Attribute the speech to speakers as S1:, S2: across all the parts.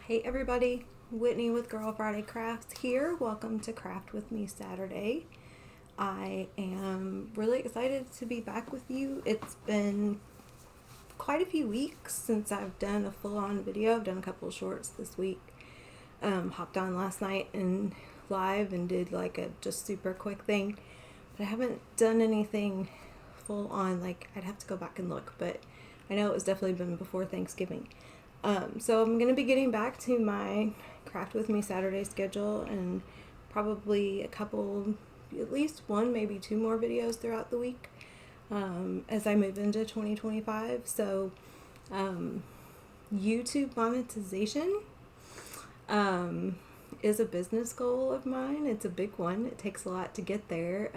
S1: Hey everybody, Whitney with Girl Friday Crafts here. Welcome to Craft With Me Saturday. I am really excited to be back with you. It's been quite a few weeks since I've done a full-on video. I've done a couple of shorts this week. Hopped on last night and live and did like a just super quick thing. But I haven't done anything full on. Like, I'd have to go back and look, but I know it was definitely been before Thanksgiving. So I'm going to be getting back to my Craft With Me Saturday schedule and probably a couple, at least one, maybe two more videos throughout the week as I move into 2025. So YouTube monetization is a business goal of mine. It's a big one. It takes a lot to get there.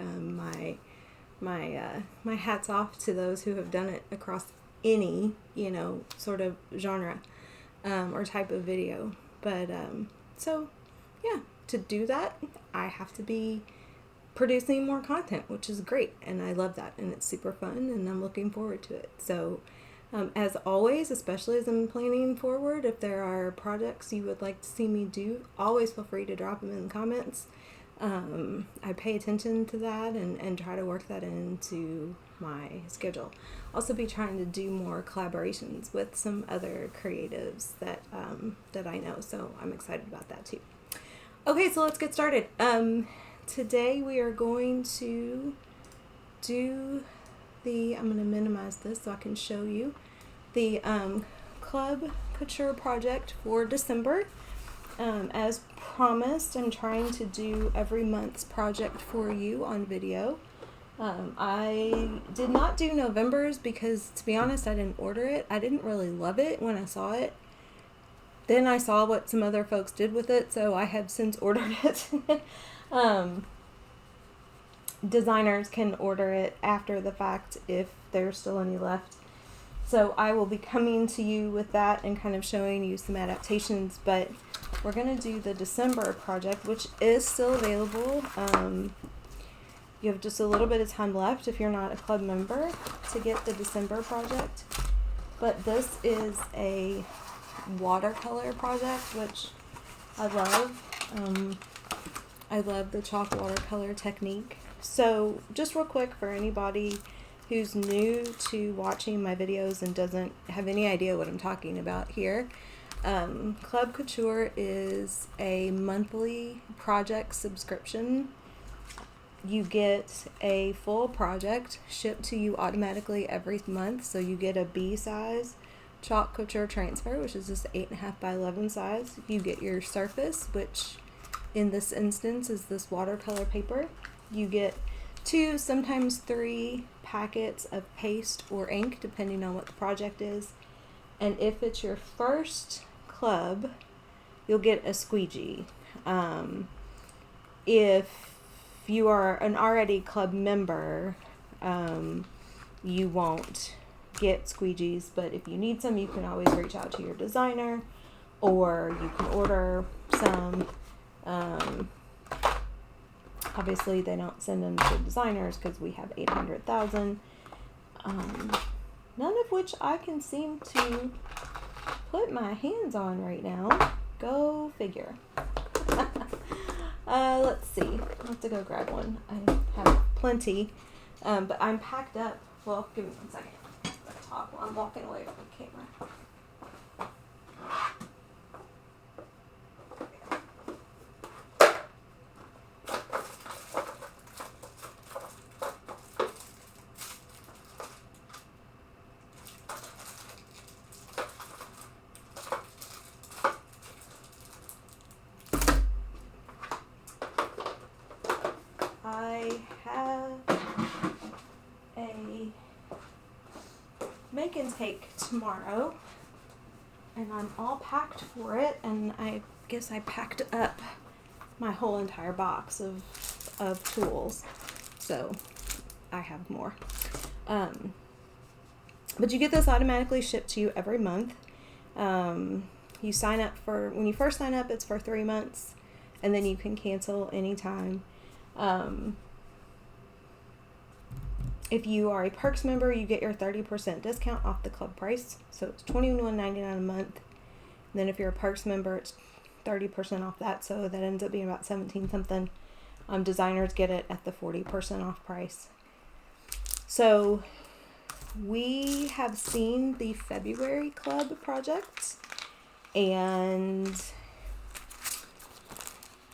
S1: My hat's off to those who have done it across any, sort of genre or type of video. But so yeah, to do that, I have to be producing more content, which is great, and I love that, and it's super fun, and I'm looking forward to it. So as always, especially as I'm planning forward, if there are projects you would like to see me do, always feel free to drop them in the comments. I pay attention to that and try to work that into my schedule. Also be trying to do more collaborations with some other creatives that I know, so I'm excited about that too. Okay, so let's get started. Today we are going to do I'm going to minimize this so I can show you the Club Couture project for December. As promised, I'm trying to do every month's project for you on video. I did not do November's because, to be honest, I didn't order it. I didn't really love it when I saw it. Then I saw what some other folks did with it, so I have since ordered it. Designers can order it after the fact if there's still any left. So I will be coming to you with that and kind of showing you some adaptations, but we're going to do the December project, which is still available. You have just a little bit of time left if you're not a club member to get the December project. But this is a watercolor project, which I love. I love the chalk watercolor technique. So just real quick for anybody who's new to watching my videos and doesn't have any idea what I'm talking about here, Club Couture is a monthly project subscription. You get a full project shipped to you automatically every month. So you get a B size Chalk Couture transfer, which is just 8.5 by 11 size. You get your surface, which in this instance is this watercolor paper. You get 2, sometimes 3 packets of paste or ink, depending on what the project is. And if it's your first club, you'll get a squeegee. If you are an already club member, you won't get squeegees, but if you need some, you can always reach out to your designer, or you can order some. Obviously they don't send them to designers because we have 800,000, none of which I can seem to put my hands on right now. Go figure. Let's see. I'll have to go grab one. I have plenty, but I'm packed up. Well, give me 1 second. I'll talk while I'm walking away from the camera. I have a make and take tomorrow, and I'm all packed for it, and I guess I packed up my whole entire box of tools, so I have more. But you get this automatically shipped to you every month. You sign up when you first sign up, it's for 3 months, and then you can cancel anytime. If you are a Perks member, you get your 30% discount off the club price. So it's $21.99 a month. then if you're a Perks member, it's 30% off that, so that ends up being about 17 something. Designers get it at the 40% off price. So we have seen the February club project, and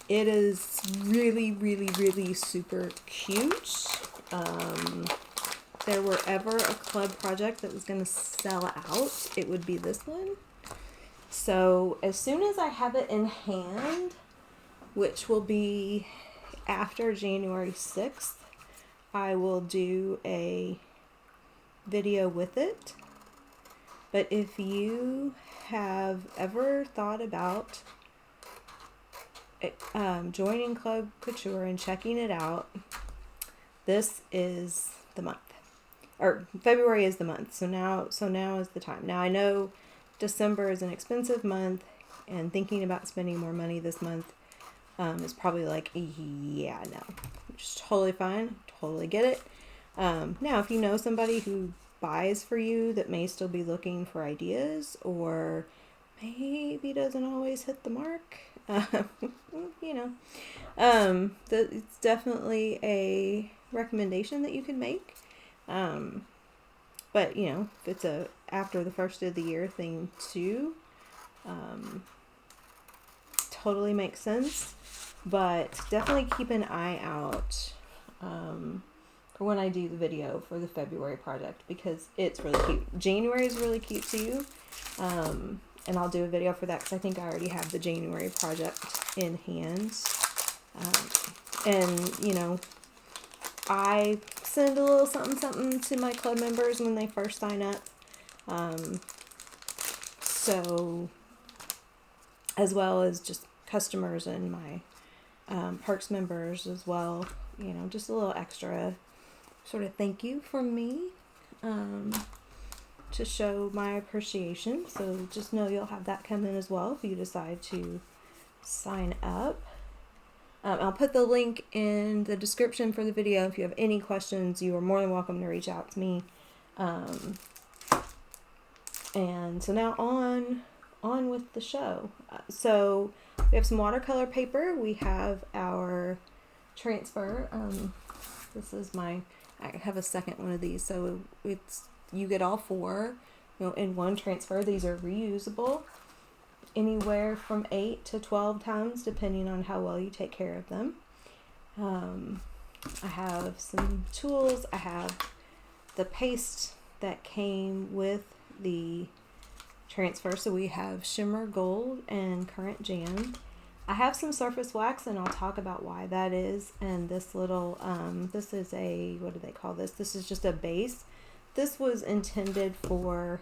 S1: it is really, really, really super cute. If there were ever a club project that was going to sell out, it would be this one. So as soon as I have it in hand, which will be after January 6th, I will do a video with it. But if you have ever thought about joining Club Couture and checking it out, this is the month, or February is the month. So now is the time. Now I know December is an expensive month, and thinking about spending more money this month is probably like, yeah, no, which is totally fine. Totally get it. Now, if you know somebody who buys for you that may still be looking for ideas, or maybe doesn't always hit the mark, you know, it's definitely a recommendation that you can make. But you know, if it's a after the first of the year thing too, totally makes sense. But definitely keep an eye out for when I do the video for the February project, because it's really cute. January is really cute too. And I'll do a video for that because I think I already have the January project in hand. And you know, I send a little something to my club members when they first sign up. So, as well as just customers and my Perks members as well. You know, just a little extra sort of thank you from me to show my appreciation. So just know you'll have that come in as well if you decide to sign up. I'll put the link in the description for the video. If you have any questions, you are more than welcome to reach out to me. And so now on with the show. So we have some watercolor paper. We have our transfer. This is I have a second one of these, so you get all four, you know, in one transfer. These are reusable, anywhere from 8 to 12 times, depending on how well you take care of them. I have some tools. I have the paste that came with the transfer. So we have Shimmer Gold and Current Jam. I have some surface wax, and I'll talk about why that is. And this little, this is a, what do they call this? This is just a base. This was intended for,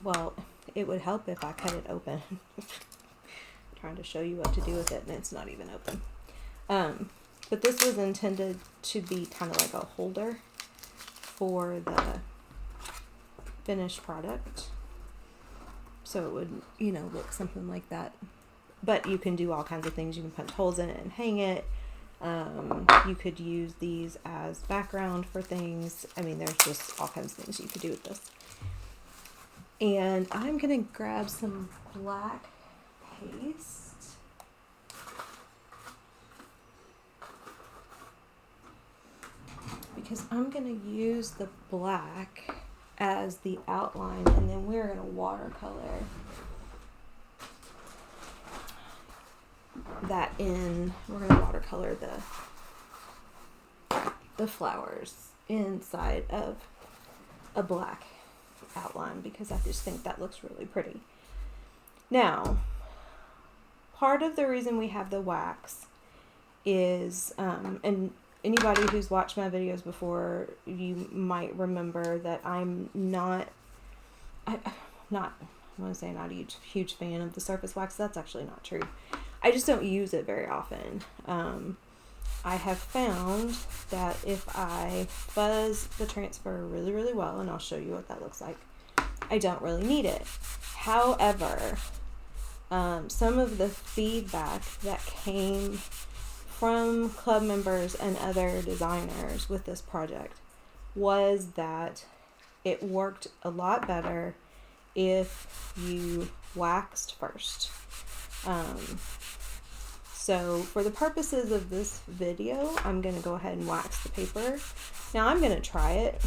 S1: well, it would help if I cut it open. Trying to show you what to do with it, and it's not even open. But this was intended to be kind of like a holder for the finished product. So it would, you know, look something like that. But you can do all kinds of things. You can punch holes in it and hang it. You could use these as background for things. I mean, there's just all kinds of things you could do with this. And I'm going to grab some black paste. Because I'm going to use the black as the outline, and then we're going to watercolor that in. We're going to watercolor the flowers inside of a black outline, because I just think that looks really pretty. Now, part of the reason we have the wax is, and anybody who's watched my videos before, you might remember that I'm not a huge fan of the surface wax. That's actually not true. I just don't use it very often. I have found that if I fuzz the transfer really, really well, and I'll show you what that looks like, I don't really need it. However, some of the feedback that came from club members and other designers with this project was that it worked a lot better if you waxed first. So for the purposes of this video, I'm going to go ahead and wax the paper. Now I'm going to try it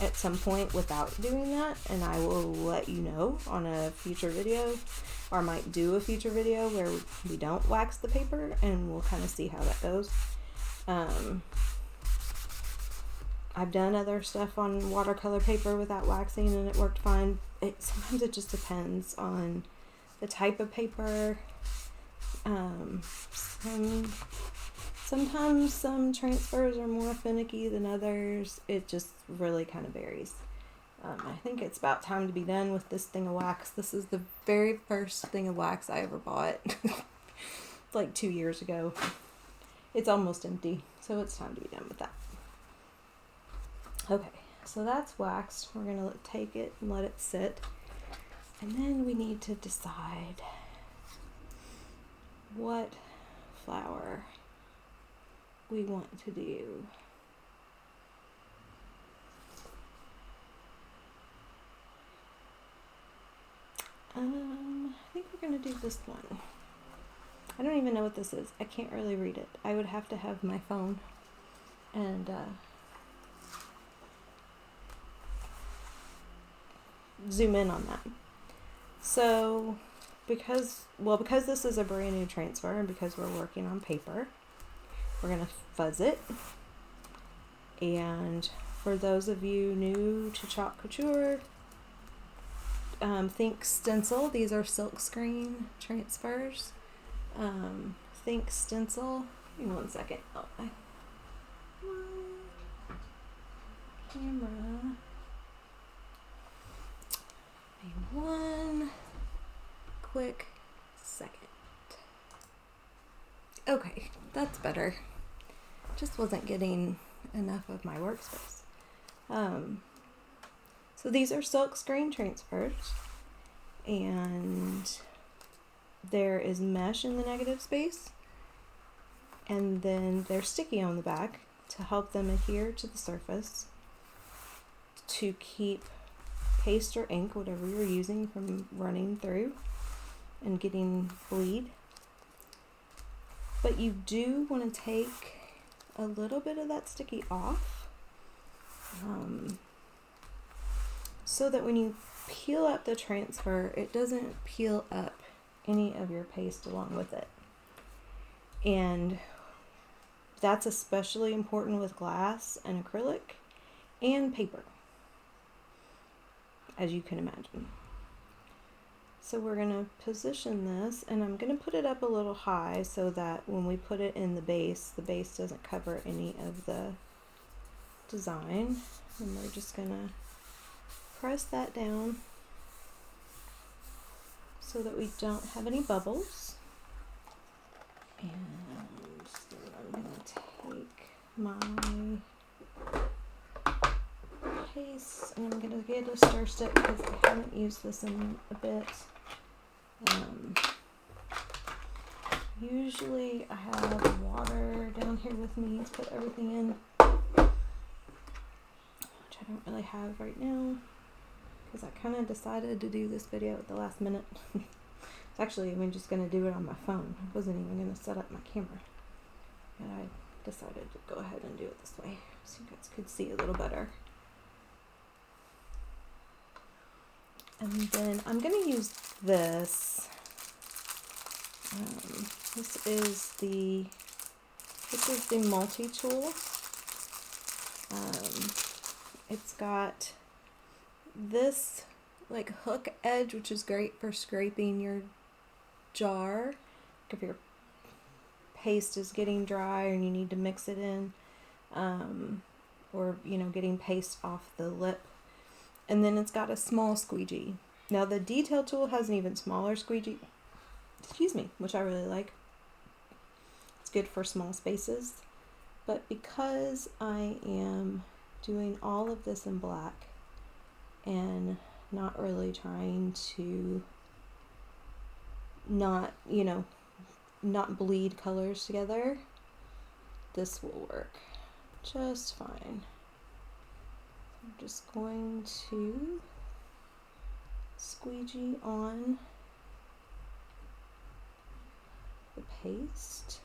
S1: at some point without doing that, and I will let you know on a future video, or I might do a future video where we don't wax the paper, and we'll kind of see how that goes. I've done other stuff on watercolor paper without waxing and it worked fine. Sometimes it just depends on the type of paper. Sometimes some transfers are more finicky than others. It just really kind of varies. I think it's about time to be done with this thing of wax. This is the very first thing of wax I ever bought. Like 2 years ago. It's almost empty, so it's time to be done with that. Okay, so that's waxed. We're going to take it and let it sit. And then we need to decide what flower we want to do. I think we're going to do this one. I don't even know what this is. I can't really read it. I would have to have my phone and zoom in on that. So because this is a brand new transfer and because we're working on paper, we're going to fuzz it. And for those of you new to Chalk Couture, think stencil. These are silk screen transfers. Think stencil. Give me 1 second. Oh, my camera. Give me 1 quick second. Okay, that's better. Just wasn't getting enough of my workspace. So these are silk screen transfers, and there is mesh in the negative space, and then they're sticky on the back to help them adhere to the surface, to keep paste or ink, whatever you're using, from running through and getting bleed. But you do want to take a little bit of that sticky off, so that when you peel up the transfer, it doesn't peel up any of your paste along with it. And that's especially important with glass and acrylic and paper, as you can imagine. So we're going to position this, and I'm going to put it up a little high so that when we put it in the base doesn't cover any of the design. And we're just going to press that down so that we don't have any bubbles. And then I'm going to take my paste, and I'm going to get a stir stick because I haven't used this in a bit. Usually I have water down here with me to put everything in, which I don't really have right now because I kind of decided to do this video at the last minute. Actually, I'm just going to do it on my phone. I wasn't even going to set up my camera, and I decided to go ahead and do it this way so you guys could see a little better. And then I'm going to use this. This is the multi-tool. It's got this like hook edge, which is great for scraping your jar if your paste is getting dry and you need to mix it in, or getting paste off the lip. And then it's got a small squeegee. Now the detail tool has an even smaller squeegee, which I really like. It's good for small spaces. But because I am doing all of this in black and not really trying to not bleed colors together, this will work just fine. I'm just going to squeegee on the paste.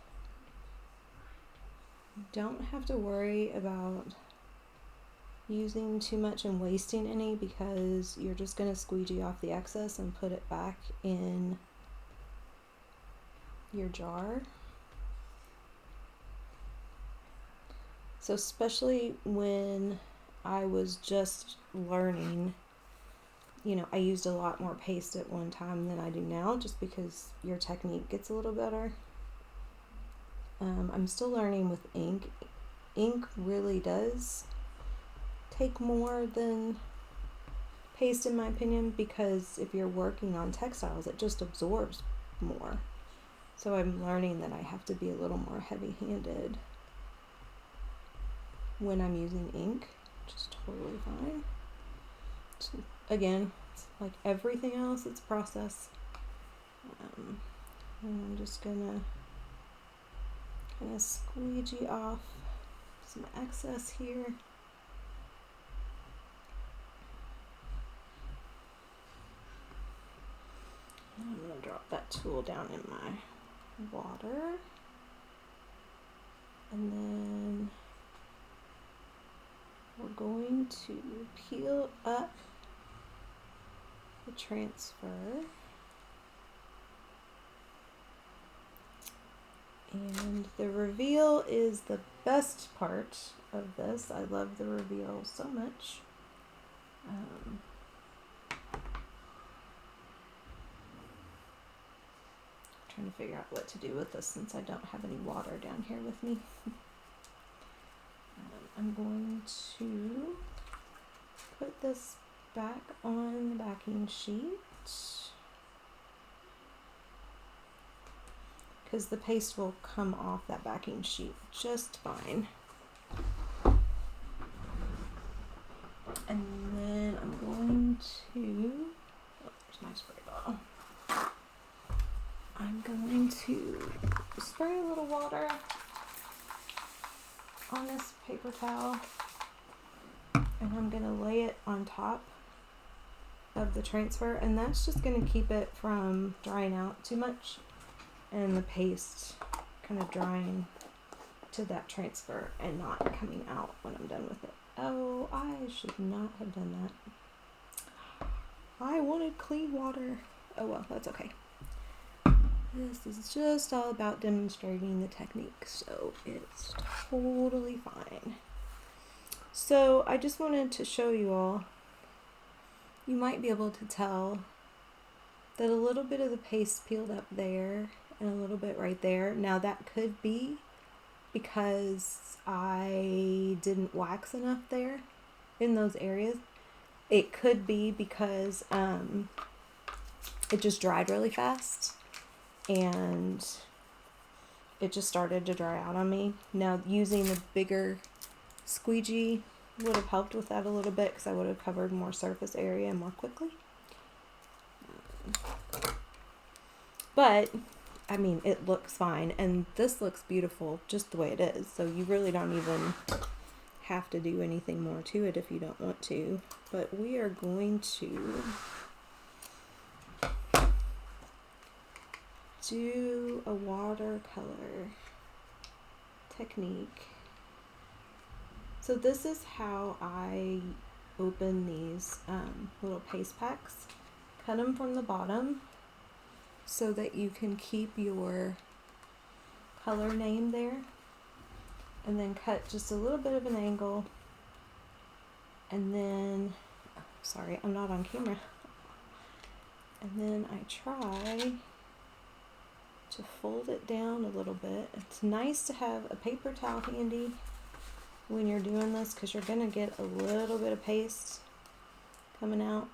S1: You don't have to worry about using too much and wasting any, because you're just going to squeegee off the excess and put it back in your jar. So especially when I was just learning, you know, I used a lot more paste at one time than I do now, just because your technique gets a little better. I'm still learning with ink. Ink really does take more than paste, in my opinion, because if you're working on textiles, it just absorbs more. So I'm learning that I have to be a little more heavy-handed when I'm using ink, which is totally fine. So again, it's like everything else, it's a process. And I'm just gonna kind of squeegee off some excess here. I'm going to drop that tool down in my water, and then we're going to peel up the transfer, and the reveal is the best part of this. I love the reveal so much. Trying to figure out what to do with this since I don't have any water down here with me. I'm going to put this back on the backing sheet because the paste will come off that backing sheet just fine. And then I'm going to, oh, there's my spray bottle. I'm going to spray a little water on this paper towel, and I'm going to lay it on top of the transfer, and that's just going to keep it from drying out too much and the paste kind of drying to that transfer and not coming out when I'm done with it. Oh, I should not have done that. I wanted clean water. Oh well, that's okay. This is just all about demonstrating the technique, so it's totally fine. So I just wanted to show you all, you might be able to tell that a little bit of the paste peeled up there and a little bit right there. Now that could be because I didn't wax enough there in those areas. It could be because it just dried really fast and it just started to dry out on me. Now using the bigger squeegee would have helped with that a little bit because I would have covered more surface area more quickly. But I mean, it looks fine, and this looks beautiful just the way it is, so you really don't even have to do anything more to it if you don't want to. But we are going to do a watercolor technique. So this is how I open these little paste packs. Cut them from the bottom so that you can keep your color name there, and then cut just a little bit of an angle, and then, oh, sorry, I'm not on camera, and then I try to fold it down a little bit. It's nice to have a paper towel handy when you're doing this because you're gonna get a little bit of paste coming out,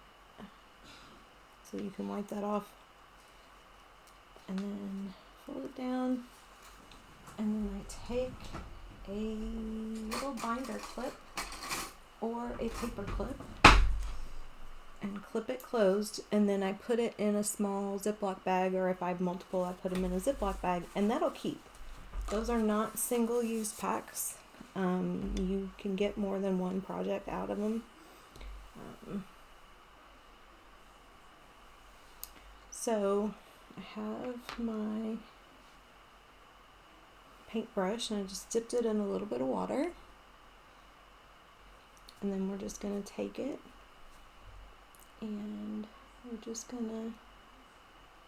S1: so you can wipe that off. And then fold it down, and then I take a little binder clip or a paper clip and clip it closed, and then I put it in a small Ziploc bag, or if I have multiple, I put them in a Ziploc bag, and that'll keep. Those are not single-use packs. You can get more than one project out of them. So I have my paintbrush and I just dipped it in a little bit of water. And then we're just going to take it and we're just going to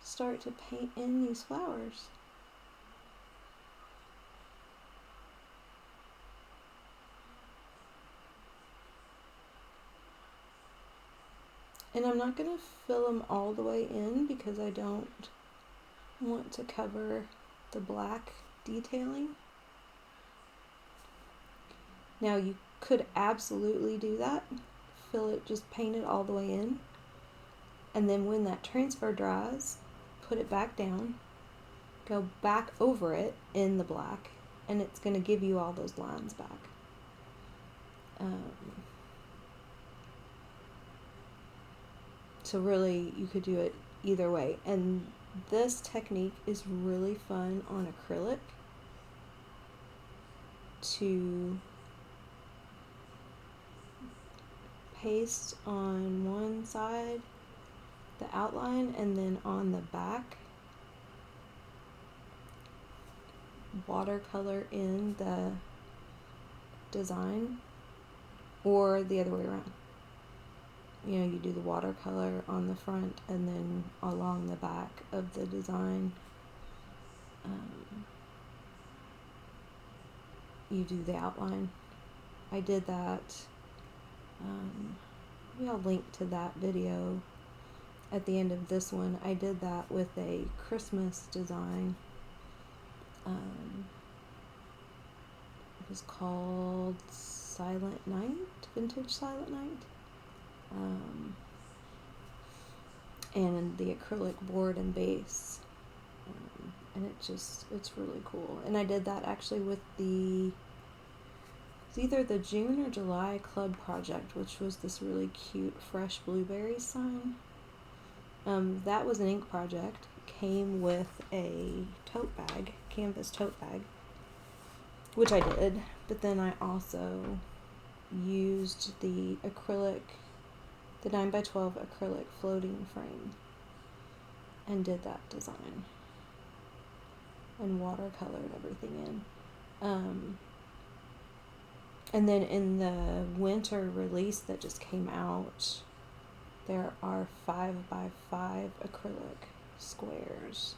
S1: start to paint in these flowers. And I'm not going to fill them all the way in because I don't want to cover the black detailing. Now you could absolutely do that. Fill it, just paint it all the way in. And then when that transfer dries, put it back down, go back over it in the black, and it's going to give you all those lines back. So really, you could do it either way. And this technique is really fun on acrylic to paste on one side the outline, and then on the back watercolor in the design, or the other way around. You know, you do the watercolor on the front and then along the back of the design you do the outline. I did that. Maybe I'll link to that video at the end of this one. I did that with a Christmas design. It was called Silent Night, Vintage Silent Night. And the acrylic board and base. And it's really cool. And I did that actually with it's either the June or July club project, which was this really cute fresh blueberry sign. That was an ink project. Came with a tote bag, canvas tote bag, which I did, but then I also used the 9x12 acrylic floating frame and did that design and watercolored everything in. And then in the winter release that just came out, there are 5x5 acrylic squares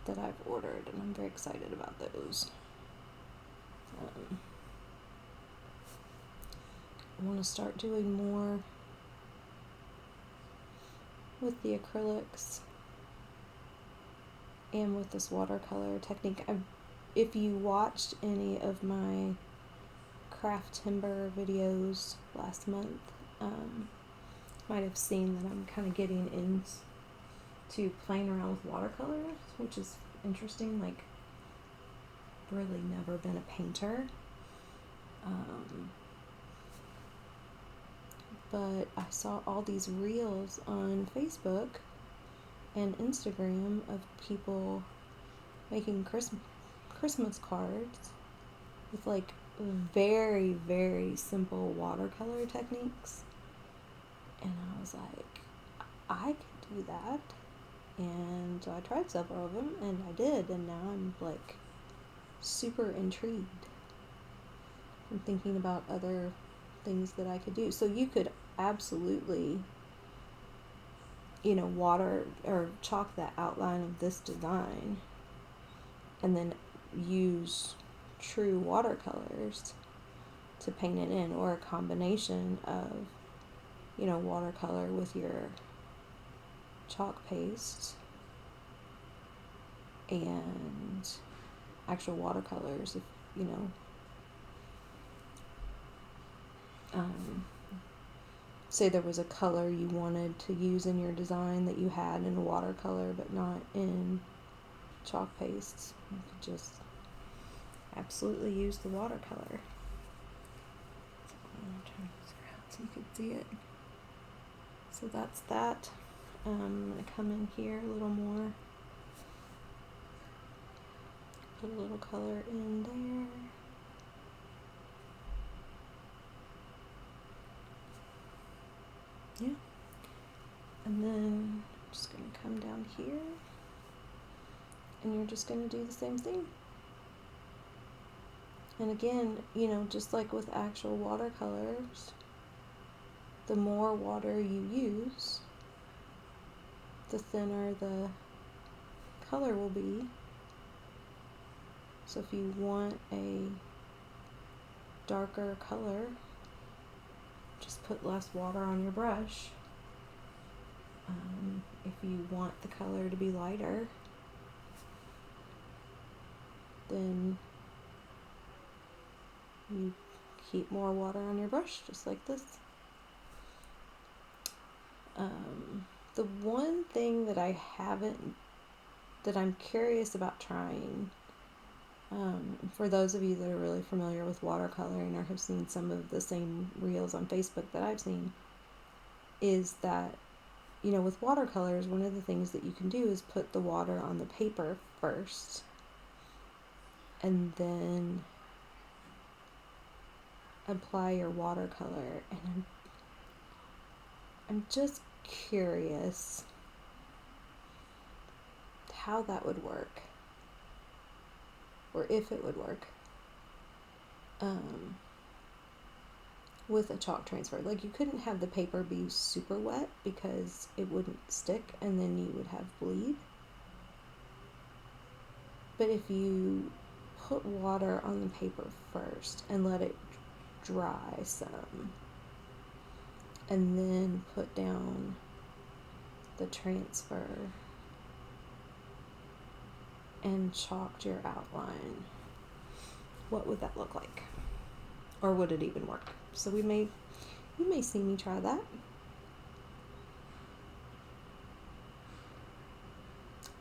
S1: that I've ordered, and I'm very excited about those. I want to start doing more with the acrylics and with this watercolor technique. If you watched any of my craft timber videos last month, might have seen that I'm kind of getting into playing around with watercolors, which is interesting. Like, really never been a painter. But I saw all these reels on Facebook and Instagram of people making Christmas cards with like very, very simple watercolor techniques. And I was like, I could do that. And so I tried several of them, and I did, and now I'm like super intrigued. I'm thinking about other things that I could do. So you could absolutely, water or chalk the outline of this design and then use true watercolors to paint it in, or a combination of, watercolor with your chalk paste and actual watercolors, if say there was a color you wanted to use in your design that you had in watercolor but not in chalk pastes, you could just absolutely use the watercolor. I'm going to turn this around so you can see it. So that's that. I'm going to come in here a little more, put a little color in there. Yeah. And then Just going to come down here, and you're just going to do the same thing. And again, you know, just like with actual watercolors, the more water you use, the thinner the color will be. So if you want a darker color, just put less water on your brush. If you want the color to be lighter, then you keep more water on your brush, just like this. The one thing that that I'm curious about trying, for those of you that are really familiar with watercoloring or have seen some of the same reels on Facebook that I've seen, is that, you know, with watercolors, one of the things that you can do is put the water on the paper first, and then apply your watercolor. And I'm just curious how that would work, or if it would work with a chalk transfer. Like, you couldn't have the paper be super wet because it wouldn't stick and then you would have bleed. But if you put water on the paper first and let it dry some, and then put down the transfer and chalked your outline, what would that look like? Or would it even work? So you may see me try that.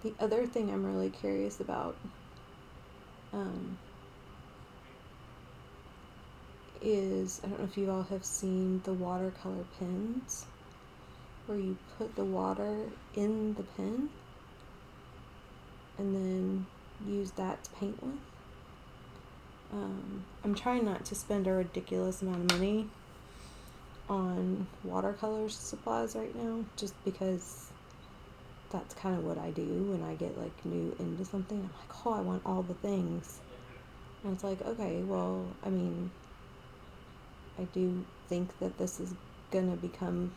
S1: The other thing I'm really curious about is, I don't know if you all have seen the watercolor pens, where you put the water in the pen and then use that to paint with. I'm trying not to spend a ridiculous amount of money on watercolor supplies right now, just because that's kind of what I do when I get like new into something. I'm like, oh, I want all the things. And it's like, okay, well, I mean, I do think that this is gonna become,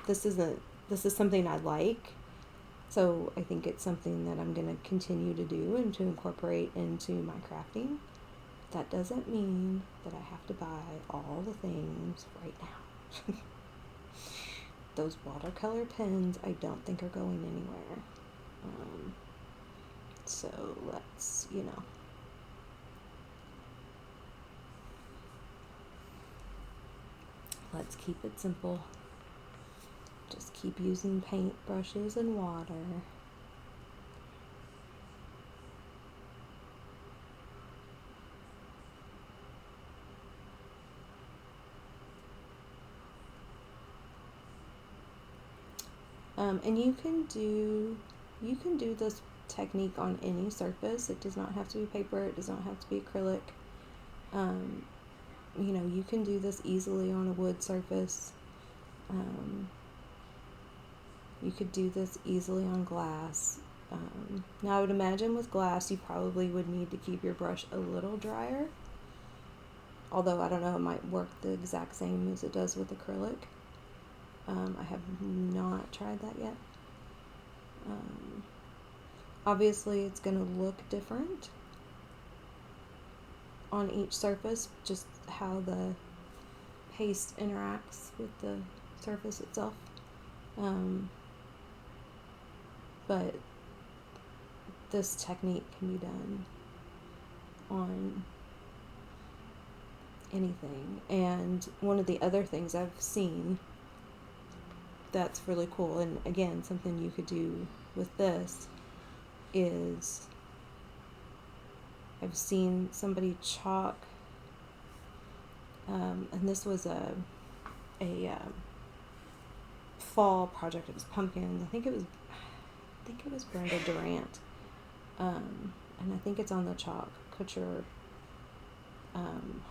S1: this is something I like. So I think it's something that I'm gonna continue to do and to incorporate into my crafting. That doesn't mean that I have to buy all the things right now. Those watercolor pens I don't think are going anywhere. So let's, let's keep it simple. Just keep using paint brushes and water. And you can do this technique on any surface. It does not have to be paper. It does not have to be acrylic. You can do this easily on a wood surface. You could do this easily on glass. Now I would imagine with glass you probably would need to keep your brush a little drier. Although I don't know, it might work the exact same as it does with acrylic. I have not tried that yet. Obviously it's going to look different on each surface, just how the paste interacts with the surface itself. But this technique can be done on anything. And one of the other things I've seen that's really cool, and again, something you could do with this, is I've seen somebody chalk, and this was a fall project. It was pumpkins. I think it was Brenda Durant, and I think it's on the Chalk Couture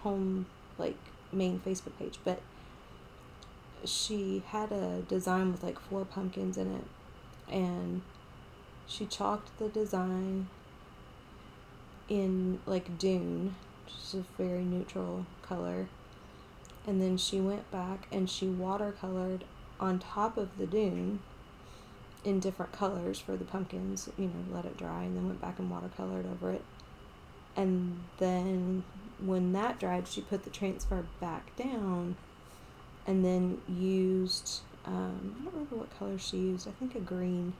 S1: home, like, main Facebook page. But she had a design with like 4 pumpkins in it, and she chalked the design in like dune, which is a very neutral color, and then she went back and she watercolored on top of the dune in different colors for the pumpkins, let it dry, and then went back and watercolored over it. And then when that dried, she put the transfer back down and then used, I don't remember what color she used, I think a green,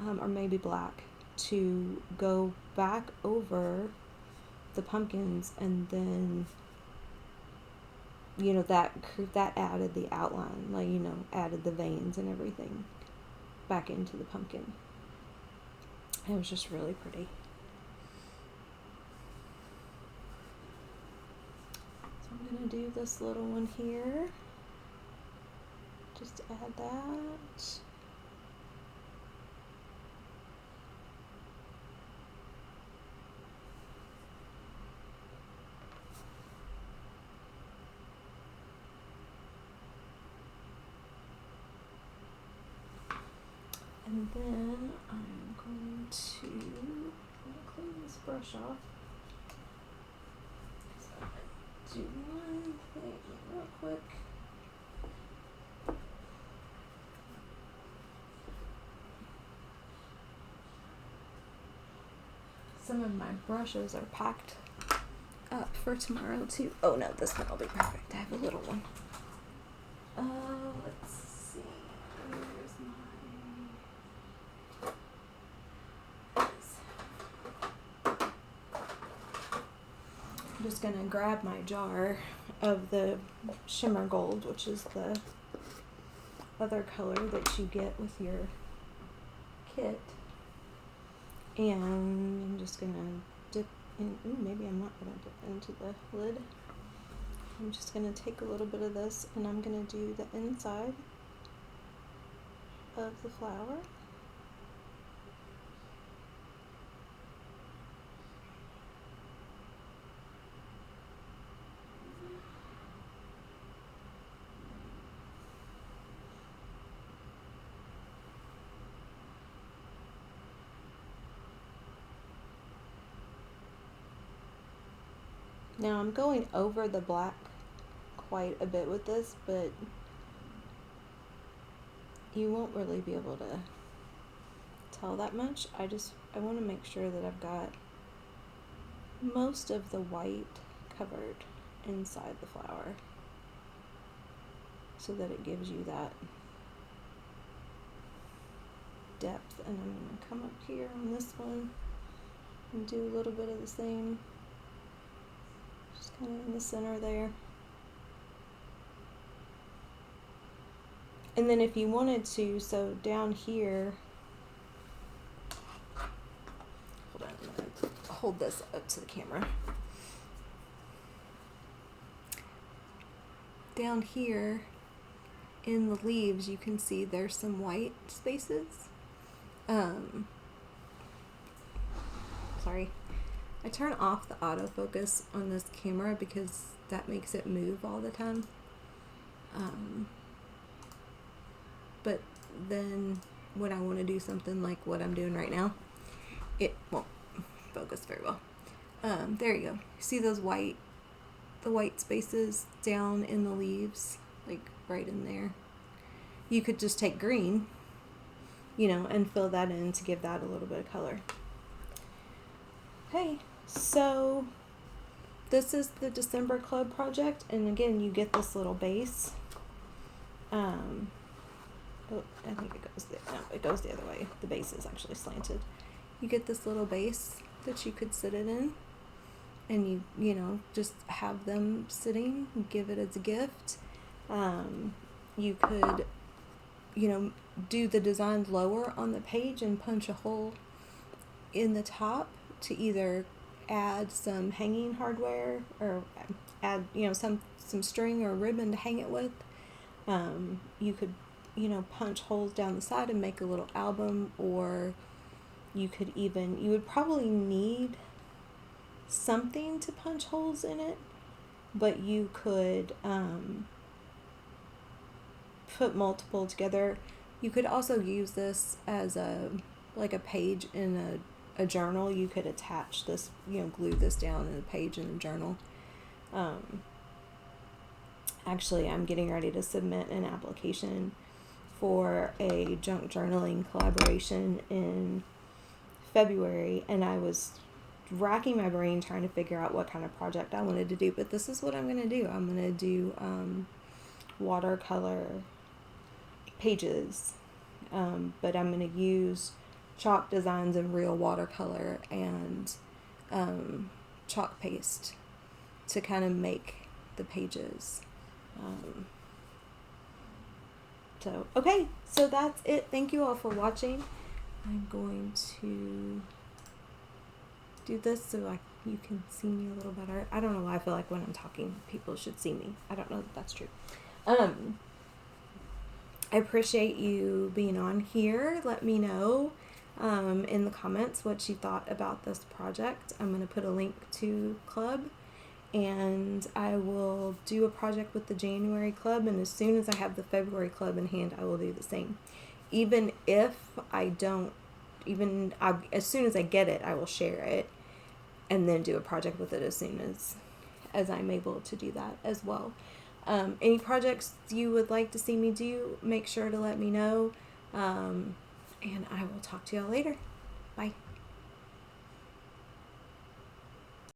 S1: or maybe black, to go back over the pumpkins, and then that added the outline, like added the veins and everything back into the pumpkin. It was just really pretty. So I'm gonna do this little one here, just add that. And then I'm going to clean this brush off. So I'm going to do one thing real quick. Some of my brushes are packed up for tomorrow too. Oh no, this one will be perfect. I have a little one. Let's see. Where's I'm just gonna grab my jar of the shimmer gold, which is the other color that you get with your kit, and I'm just gonna dip in. Ooh, maybe I'm not gonna dip into the lid. I'm just gonna take a little bit of this, and I'm gonna do the inside of the flower. Now I'm going over the black quite a bit with this, but you won't really be able to tell that much. I want to make sure that I've got most of the white covered inside the flower so that it gives you that depth. And I'm going to come up here on this one and do a little bit of the same, just kind of in the center there. And then if you wanted to, so down here, hold on, I'm going to hold this up to the camera. Down here in the leaves, you can see there's some white spaces. Sorry. I turn off the autofocus on this camera because that makes it move all the time. But then when I want to do something like what I'm doing right now, it won't focus very well. There you go. See those the white spaces down in the leaves, like right in there? You could just take green, and fill that in to give that a little bit of color. Okay, so this is the December Club project, and again, you get this little base. I think it goes the other way. The base is actually slanted. You get this little base that you could sit it in, and you just have them sitting, give it as a gift. You could, do the design lower on the page and punch a hole in the top to either add some hanging hardware or add, some string or ribbon to hang it with. You could, punch holes down the side and make a little album, or you would probably need something to punch holes in it, but you could put multiple together. You could also use this as a page in a journal. You could attach this, glue this down in a page in a journal. Actually, I'm getting ready to submit an application for a junk journaling collaboration in February, and I was racking my brain trying to figure out what kind of project I wanted to do, but this is what I'm going to do. I'm going to do watercolor pages, but I'm going to use chalk designs and real watercolor and chalk paste to kind of make the pages. Okay, so that's it. Thank you all for watching. I'm going to do this so you can see me a little better. I don't know why I feel like when I'm talking, people should see me. I don't know if that's true. I appreciate you being on here. Let me know in the comments what you thought about this project. I'm going to put a link to Club, and I will do a project with the January Club, and as soon as I have the February Club in hand, I will do the same. Even if I don't, as soon as I get it, I will share it, and then do a project with it as soon as I'm able to do that as well. Any projects you would like to see me do, make sure to let me know, and I will talk to y'all later. Bye.